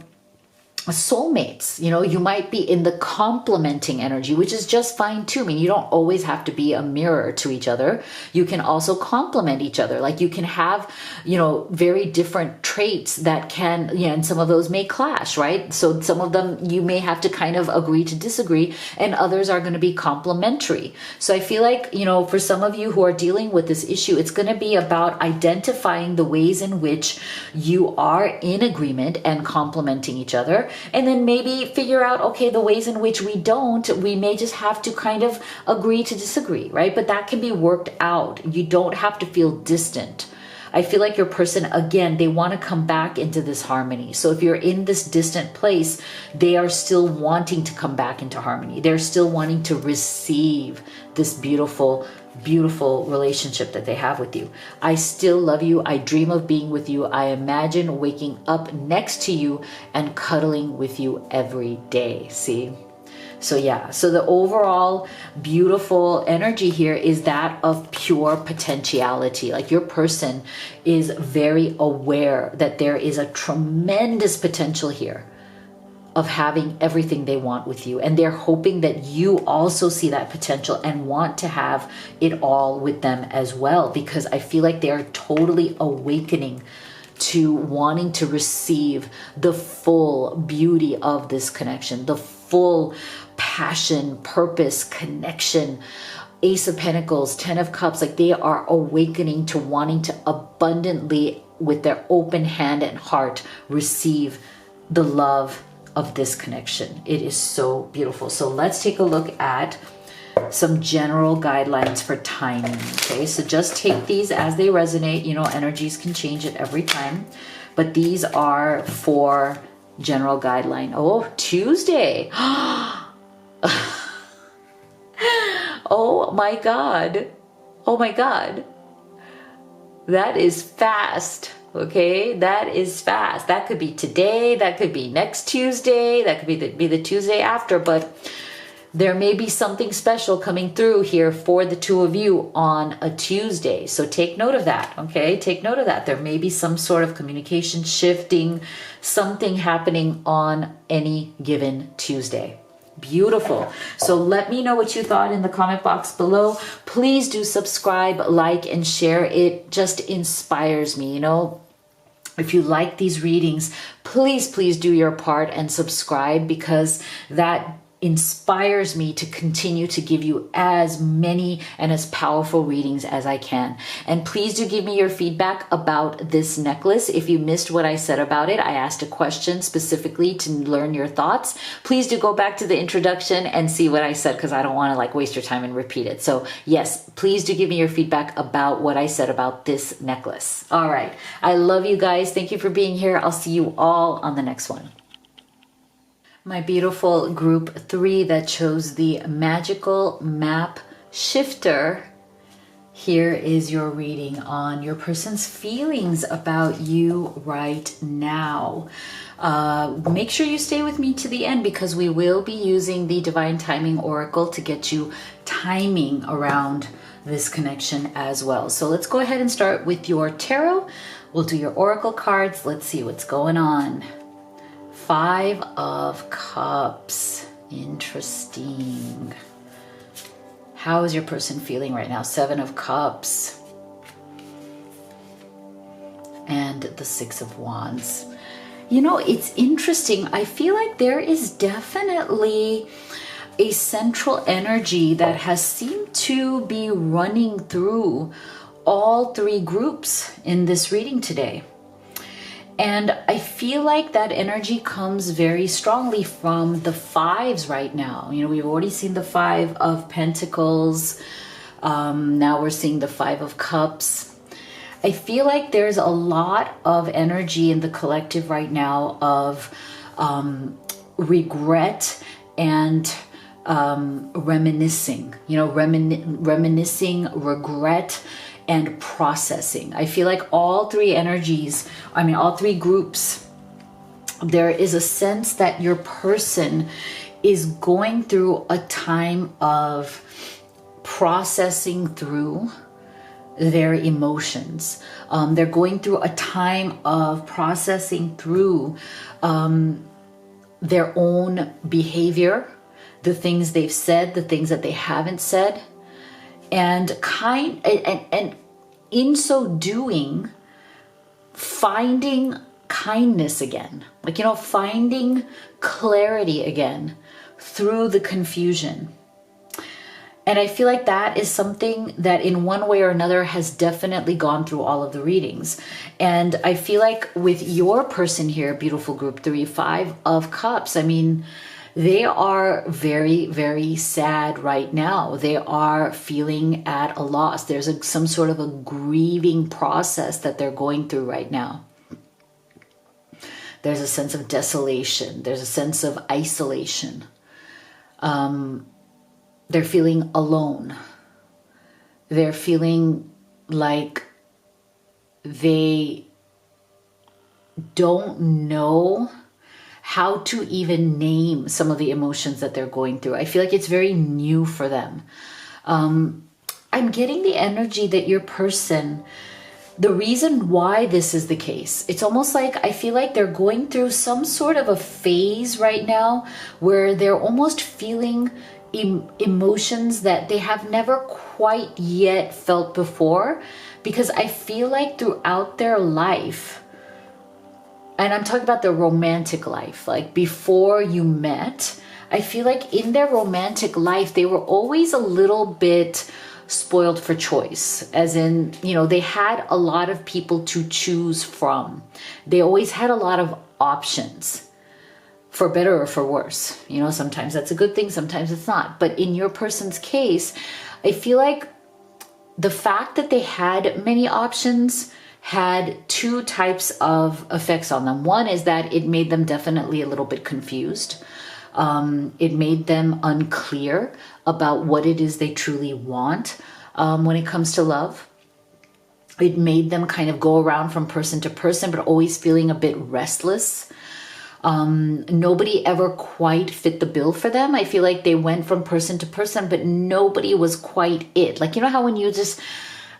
soulmates. You know, you might be in the complementing energy, which is just fine too. I mean, you don't always have to be a mirror to each other. You can also complement each other. Like you can have, you know, very different traits that can, you know, and some of those may clash, right? So some of them you may have to kind of agree to disagree, and others are going to be complementary. So I feel like, you know, for some of you who are dealing with this issue, it's going to be about identifying the ways in which you are in agreement and complementing each other. And then maybe figure out, okay, the ways in which we don't, we may just have to kind of agree to disagree, right? But that can be worked out. You don't have to feel distant. I feel like your person, again, they want to come back into this harmony. So if you're in this distant place, they are still wanting to come back into harmony. They're still wanting to receive this beautiful, beautiful relationship that they have with you. I still love you. I dream of being with you. I imagine waking up next to you and cuddling with you every day. See? So yeah, so the overall beautiful energy here is that of pure potentiality. Like your person is very aware that there is a tremendous potential here. of having everything they want with you. And they're hoping that you also see that potential and want to have it all with them as well, because I feel like they're totally awakening to wanting to receive the full beauty of this connection, the full passion, purpose, connection. Ace of Pentacles, 10 of Cups, like they are awakening to wanting to abundantly, with their open hand and heart, receive the love of this connection. It is so beautiful. So let's take a look at some general guidelines for timing. Okay, so just take these as they resonate. You know, energies can change at every time, but these are for general guideline. Oh, Tuesday. Oh my God. Oh my God. That is fast. Okay, that is fast. That could be today, that could be next Tuesday, that could be the Tuesday after, but there may be something special coming through here for the two of you on a Tuesday. So take note of that, okay? Take note of that. There may be some sort of communication shifting, something happening on any given Tuesday. Beautiful. So let me know what you thought in the comment box below. Please do subscribe, like, and share. It just inspires me, you know. If you like these readings, please do your part and subscribe, because that inspires me to continue to give you as many and as powerful readings as I can. And please do give me your feedback about this necklace. If you missed what I said about it, I asked a question specifically to learn your thoughts. Please do go back to the introduction and see what I said, because I don't want to like waste your time and repeat it. So yes, please do give me your feedback about what I said about this necklace. All right. I love you guys. Thank you for being here. I'll see you all on the next one. My beautiful group 3 that chose the magical map shifter, here is your reading on your person's feelings about you right now. Make sure you stay with me to the end, because we will be using the Divine Timing Oracle to get you timing around this connection as well. So let's go ahead and start with your tarot. We'll do your oracle cards. Let's see what's going on. 5 of Cups. Interesting. How is your person feeling right now? 7 of Cups. And the 6 of Wands. You know, it's interesting. I feel like there is definitely a central energy that has seemed to be running through all 3 groups in this reading today. And I feel like that energy comes very strongly from the 5s right now. You know, we've already seen the 5 of Pentacles. Now we're seeing the 5 of Cups. I feel like there's a lot of energy in the collective right now of regret and reminiscing. You know, reminiscing, regret, and processing. I feel like all 3 energies, all 3 groups, there is a sense that your person is going through a time of processing through their emotions. They're going through a time of processing through their own behavior, the things they've said, the things that they haven't said. And in so doing, finding kindness again, like, you know, finding clarity again through the confusion. And I feel like that is something that in one way or another has definitely gone through all of the readings. And I feel like with your person here, beautiful group 3, 5 of Cups, they are very, very sad right now. They are feeling at a loss. There's some sort of a grieving process that they're going through right now. There's a sense of desolation. There's a sense of isolation. They're feeling alone. They're feeling like they don't know how to even name some of the emotions that they're going through. I feel like it's very new for them. I'm getting the energy that your person the reason why this is the case, it's almost like I feel like they're going through some sort of a phase right now where they're almost feeling emotions that they have never quite yet felt before. Because I feel like throughout their life, and I'm talking about their romantic life, like before you met, I feel like in their romantic life, they were always a little bit spoiled for choice, as in, you know, they had a lot of people to choose from. They always had a lot of options, for better or for worse. You know, sometimes that's a good thing, sometimes it's not. But in your person's case, I feel like the fact that they had many options had two types of effects on them. One is that it made them definitely a little bit confused. It made them unclear about what it is they truly want when it comes to love. It made them kind of go around from person to person, but always feeling a bit restless. Nobody ever quite fit the bill for them. I feel like they went from person to person, but nobody was quite it. Like, you know how when you just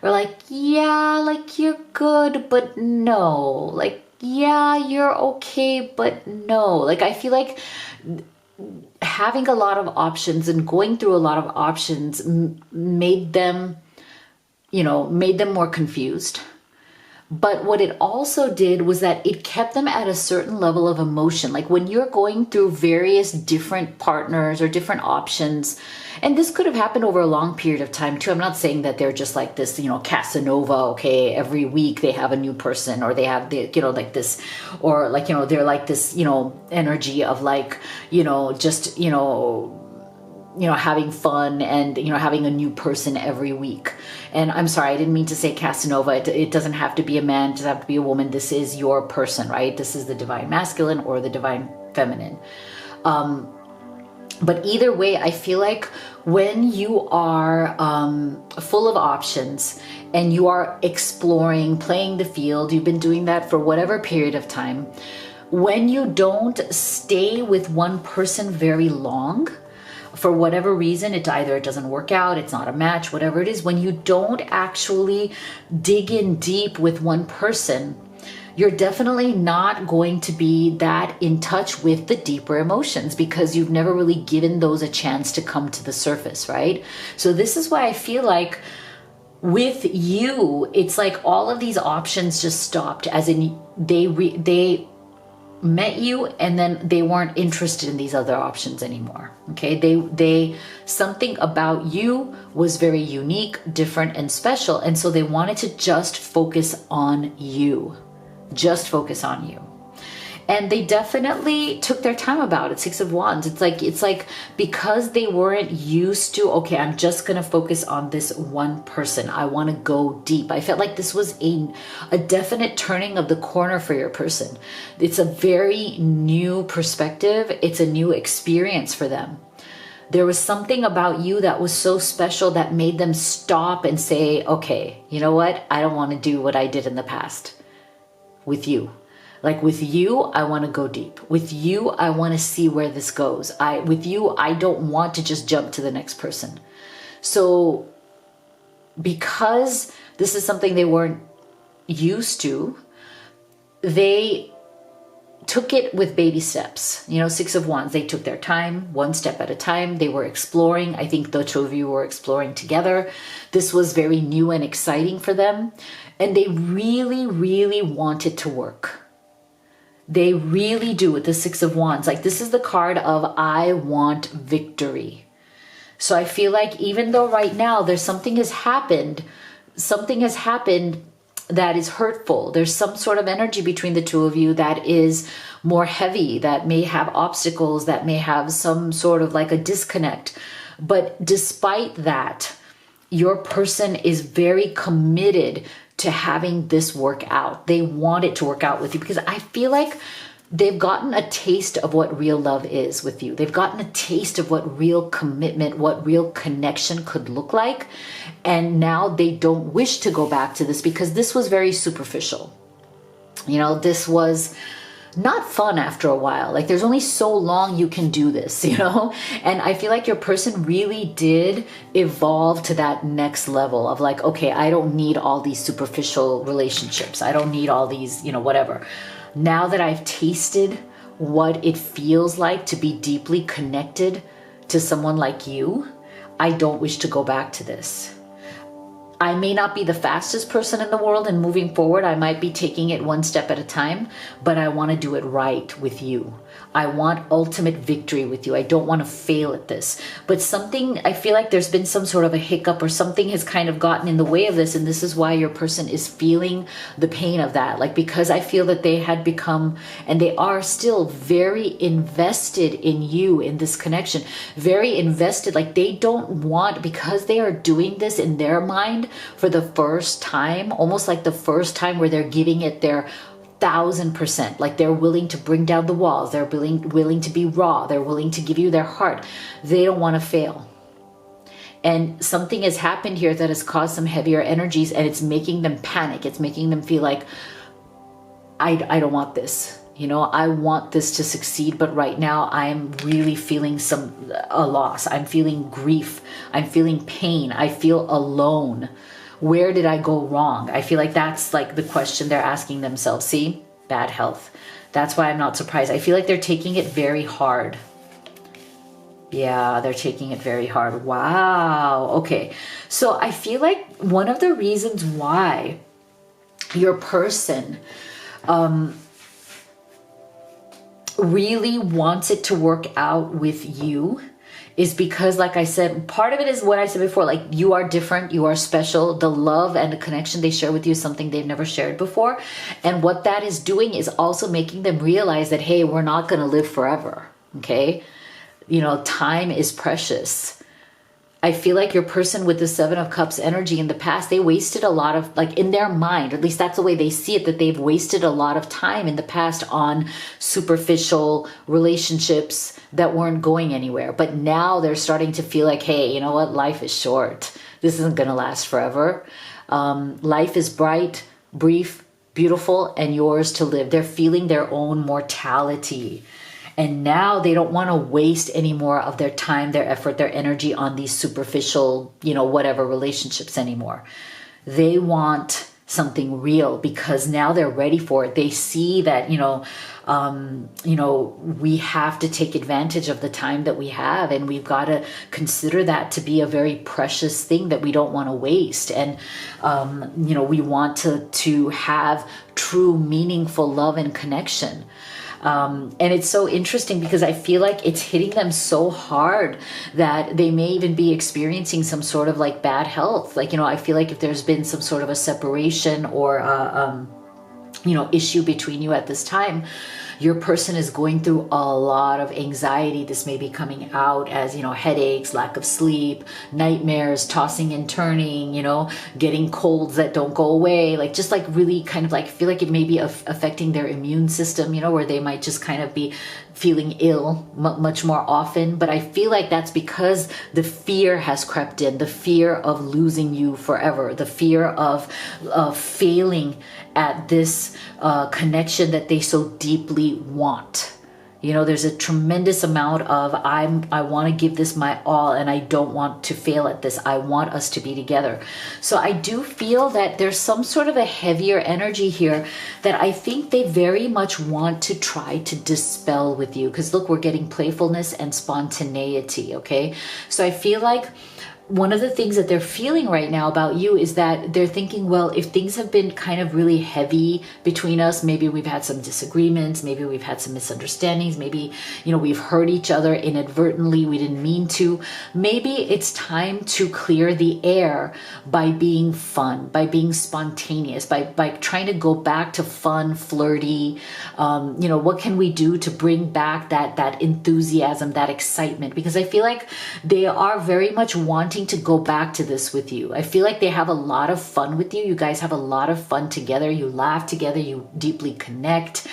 are like, yeah, like you're good, but no. Like, yeah, you're okay, but no. Like, I feel like having a lot of options and going through a lot of options made them, you know, made them more confused. But what it also did was that it kept them at a certain level of emotion. Like when you're going through various different partners or different options, and this could have happened over a long period of time too. I'm not saying that they're just like this, you know, Casanova, okay, every week they have a new person, or they have the, you know, like this, or like, you know, they're like this, you know, energy of like, you know, just, you know, having fun and, you know, having a new person every week. And I'm sorry, I didn't mean to say Casanova. It doesn't have to be a man, it doesn't have to be a woman. This is your person, right? This is the divine masculine or the divine feminine. But either way, I feel like when you are full of options and you are exploring, playing the field, you've been doing that for whatever period of time, when you don't stay with one person very long, for whatever reason, it doesn't work out, it's not a match, whatever it is, when you don't actually dig in deep with one person, you're definitely not going to be that in touch with the deeper emotions because you've never really given those a chance to come to the surface, right? So this is why I feel like with you, it's like all of these options just stopped, as in they met you and then they weren't interested in these other options anymore. Okay, they something about you was very unique, different, and special, and so they wanted to just focus on you. Just focus on you. And they definitely took their time about it. Six of Wands. It's like because they weren't used to, okay, I'm just going to focus on this one person. I want to go deep. I felt like this was a definite turning of the corner for your person. It's a very new perspective. It's a new experience for them. There was something about you that was so special that made them stop and say, okay, you know what? I don't want to do what I did in the past with you. Like with you, I want to go deep. With you, I want to see where this goes. With you, I don't want to just jump to the next person. So because this is something they weren't used to, they took it with baby steps. You know, Six of Wands, they took their time, one step at a time. They were exploring. I think the two of you were exploring together. This was very new and exciting for them. And they really, really wanted to work. They really do with the Six of Wands. Like this is the card of I want victory. So I feel like even though right now something has happened that is hurtful. There's some sort of energy between the two of you that is more heavy, that may have obstacles, that may have some sort of like a disconnect. But despite that, your person is very committed to having this work out. They want it to work out with you because I feel like they've gotten a taste of what real love is with you. They've gotten a taste of what real commitment, what real connection could look like. And now they don't wish to go back to this because this was very superficial. You know, this was not fun after a while. Like there's only so long you can do this, you know? And I feel like your person really did evolve to that next level of like, okay, I don't need all these superficial relationships. I don't need all these, you know, whatever. Now that I've tasted what it feels like to be deeply connected to someone like you, I don't wish to go back to this. I may not be the fastest person in the world, and moving forward, I might be taking it one step at a time, but I want to do it right with you. I want ultimate victory with you. I don't want to fail at this. But something, I feel like there's been some sort of a hiccup or something has kind of gotten in the way of this. And this is why your person is feeling the pain of that. Like, because I feel that they had become, and they are still very invested in you, in this connection, very invested. Like they don't want, because they are doing this in their mind for the first time, almost like the first time where they're giving it their 1000%. Like they're willing to bring down the walls. They're willing to be raw. They're willing to give you their heart. They don't want to fail. And something has happened here that has caused some heavier energies, and it's making them panic. It's making them feel like, I don't want this. You know, I want this to succeed, but right now I'm really feeling a loss. I'm feeling grief. I'm feeling pain. I feel alone. Where did I go wrong? I feel like that's like the question they're asking themselves. See, bad health. That's why I'm not surprised. I feel like they're taking it very hard. Yeah, they're taking it very hard. Wow. Okay. So I feel like one of the reasons why your person really wants it to work out with you is because, like I said, part of it is what I said before, like you are different, you are special. The love and the connection they share with you is something they've never shared before. And what that is doing is also making them realize that, hey, we're not going to live forever. Okay. You know, time is precious. I feel like your person with the 7 of Cups energy in the past, they wasted a lot of, like in their mind, at least that's the way they see it, that they've wasted a lot of time in the past on superficial relationships that weren't going anywhere. But now they're starting to feel like, hey, you know what? Life is short. This isn't going to last forever. Life is bright, brief, beautiful, and yours to live. They're feeling their own mortality. And now they don't want to waste any more of their time, their effort, their energy on these superficial, you know, whatever relationships anymore. They want something real because now they're ready for it. They see that, we have to take advantage of the time that we have, and we've got to consider that to be a very precious thing that we don't want to waste. And, we want to have true, meaningful love and connection. And it's so interesting because I feel like it's hitting them so hard that they may even be experiencing some sort of like bad health. Like, I feel like if there's been some sort of a separation or, issue between you at this time, your person is going through a lot of anxiety. This may be coming out as, headaches, lack of sleep, nightmares, tossing and turning, getting colds that don't go away. Like, just like really kind of like feel like it may be affecting their immune system, where they might just kind of be feeling ill much more often. But I feel like that's because the fear has crept in, the fear of losing you forever, the fear of failing at this connection that they so deeply want. There's a tremendous amount of I want to give this my all, and I don't want to fail at this. I want us to be together. So I do feel that there's some sort of a heavier energy here that I think they very much want to try to dispel with you. Because look, we're getting playfulness and spontaneity, okay? So I feel like one of the things that they're feeling right now about you is that they're thinking, well, if things have been kind of really heavy between us, maybe we've had some disagreements, maybe we've had some misunderstandings, maybe, we've hurt each other inadvertently, we didn't mean to. Maybe it's time to clear the air by being fun, by being spontaneous, by trying to go back to fun, flirty. What can we do to bring back that enthusiasm, that excitement? Because I feel like they are very much wanting wanting to go back to this with you. I feel like they have a lot of fun with you. You guys have a lot of fun together. You laugh together. You deeply connect.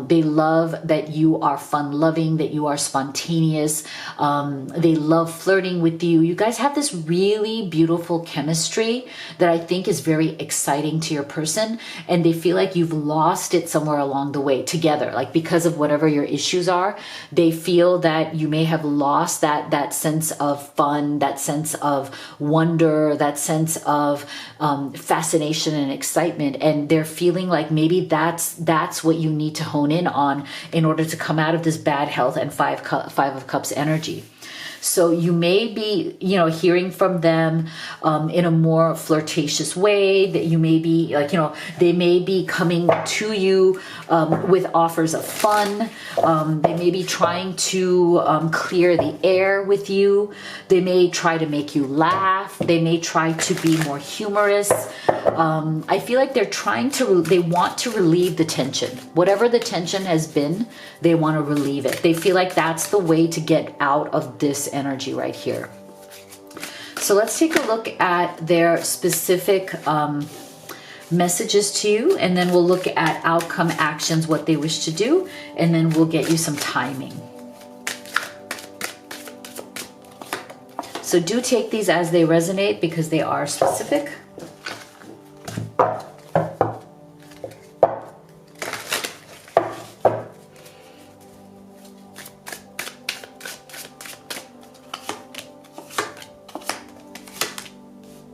They love that you are fun-loving, that you are spontaneous. They love flirting with you. You guys have this really beautiful chemistry that I think is very exciting to your person. And they feel like you've lost it somewhere along the way together. Like because of whatever your issues are, they feel that you may have lost that sense of fun, that sense of wonder, that sense of fascination and excitement. And they're feeling like maybe that's what you need to hone in on in order to come out of this bad health and five of cups energy. So you may be, hearing from them in a more flirtatious way, that you may be like, they may be coming to you with offers of fun. They may be trying to clear the air with you. They may try to make you laugh. They may try to be more humorous. I feel like they want to relieve the tension. Whatever the tension has been, they want to relieve it. They feel like that's the way to get out of this energy right here. So let's take a look at their specific messages to you, and then we'll look at outcome actions, what they wish to do, and then we'll get you some timing. So do take these as they resonate because they are specific.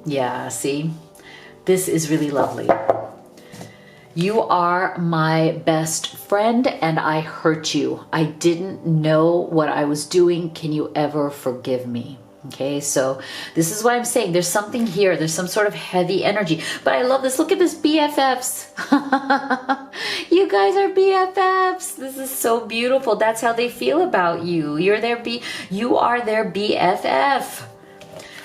Yeah, see, this is really lovely. You are my best friend and I hurt you. I didn't know what I was doing. Can you ever forgive me? Okay, so this is what I'm saying. There's something here. There's some sort of heavy energy. But I love this. Look at this, BFFs. You guys are BFFs. This is so beautiful. That's how they feel about you. You are their BFF.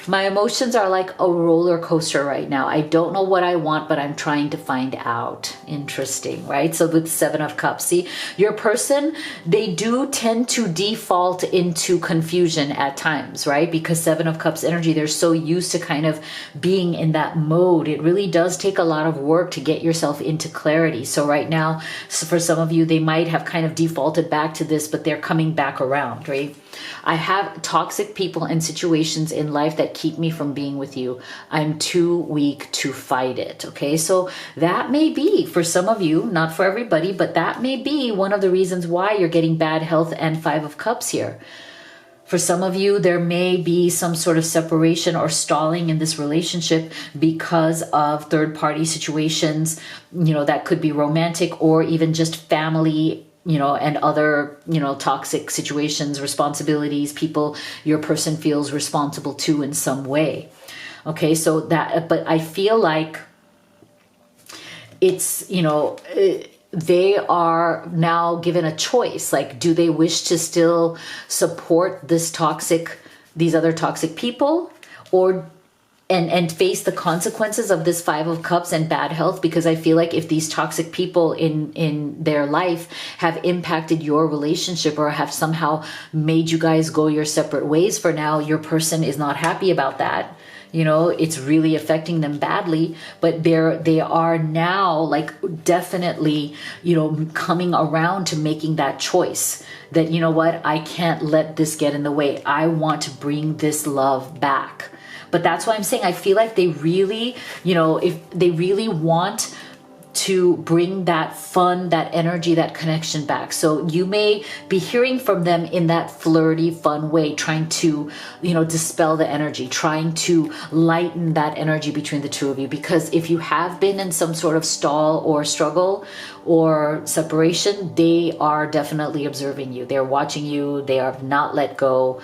My emotions are like a roller coaster right now. I don't know what I want, but I'm trying to find out. Interesting, right? So with Seven of Cups, see, your person, they do tend to default into confusion at times, right? Because Seven of Cups energy, they're so used to kind of being in that mode. It really does take a lot of work to get yourself into clarity. So right now, for some of you, they might have kind of defaulted back to this, but they're coming back around, right? I have toxic people and situations in life that keep me from being with you. I'm too weak to fight it. Okay, so that may be for some of you, not for everybody, but that may be one of the reasons why you're getting bad health and Five of Cups here. For some of you, there may be some sort of separation or stalling in this relationship because of third-party situations, that could be romantic or even just family, and other, toxic situations, responsibilities, people your person feels responsible to in some way. Okay, so but I feel like it's, they are now given a choice. Like, do they wish to still support these other toxic people, or and face the consequences of this Five of Cups and bad health? Because I feel like if these toxic people in their life have impacted your relationship or have somehow made you guys go your separate ways for now, your person is not happy about that. It's really affecting them badly, but they are now like definitely, coming around to making that choice that, what, I can't let this get in the way. I want to bring this love back. But that's why I'm saying I feel like they really, if they really want to bring that fun, that energy, that connection back. So you may be hearing from them in that flirty, fun way, trying to, dispel the energy, trying to lighten that energy between the two of you. Because if you have been in some sort of stall or struggle or separation, they are definitely observing you. They're watching you. They have not let go.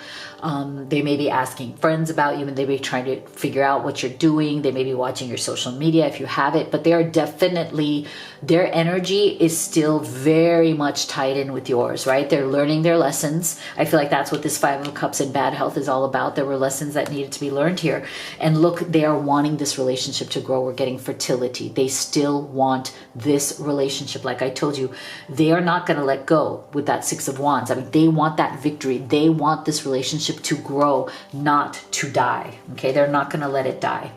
They may be asking friends about you, and they may be trying to figure out what you're doing. They may be watching your social media if you have it, but they are definitely, their energy is still very much tied in with yours, right? They're learning their lessons. I feel like that's what this Five of Cups and bad health is all about. There were lessons that needed to be learned here. And look, they are wanting this relationship to grow. We're getting fertility. They still want this relationship. Like I told you, they are not going to let go with that Six of Wands. I mean, they want that victory. They want this relationship relationship to grow, not to die. Okay, they're not going to let it die.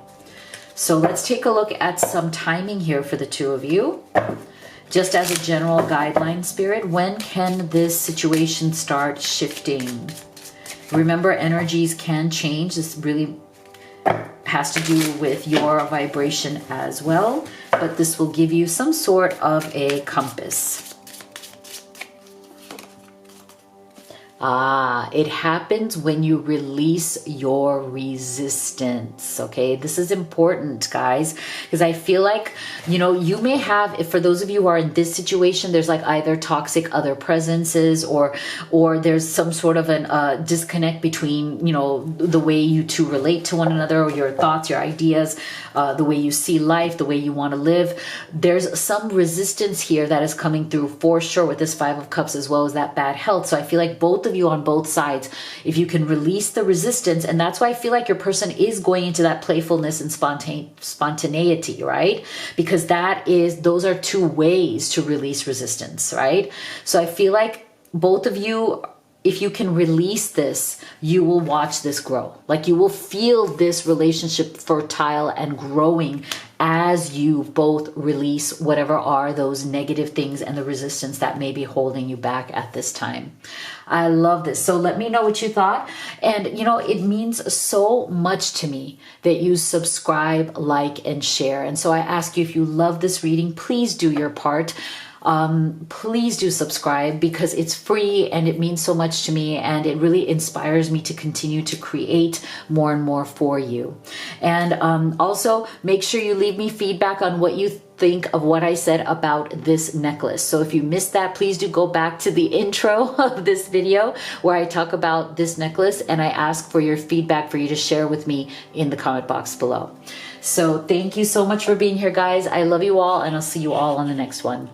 So let's take a look at some timing here for the two of you. Just as a general guideline, Spirit, when can this situation start shifting? Remember, energies can change. This really has to do with your vibration as well, but this will give you some sort of a compass. It happens when you release your resistance. Okay, this is important, guys, because I feel like, you know, you may have, if for those of you who are in this situation, there's like either toxic other presences or there's some sort of an disconnect between, you know, the way you two relate to one another, or your thoughts, your ideas, the way you see life, the way you want to live. There's some resistance here that is coming through for sure with this Five of Cups, as well as that bad health. So I feel like both of you on both sides, if you can release the resistance, and that's why I feel like your person is going into that playfulness and spontaneity, right? Because those are two ways to release resistance, right? So I feel like both of you, if you can release this, you will watch this grow. Like, you will feel this relationship fertile and growing as you both release whatever are those negative things and the resistance that may be holding you back at this time. I love this. So let me know what you thought. And, you know, it means so much to me that you subscribe, like, and share. And so I ask you, if you love this reading, please do your part. Please do subscribe, because it's free and it means so much to me, and it really inspires me to continue to create more and more for you. And also make sure you leave me feedback on what you think of what I said about this necklace. So if you missed that, please do go back to the intro of this video where I talk about this necklace, and I ask for your feedback for you to share with me in the comment box below. So thank you so much for being here, guys. I love you all, and I'll see you all on the next one.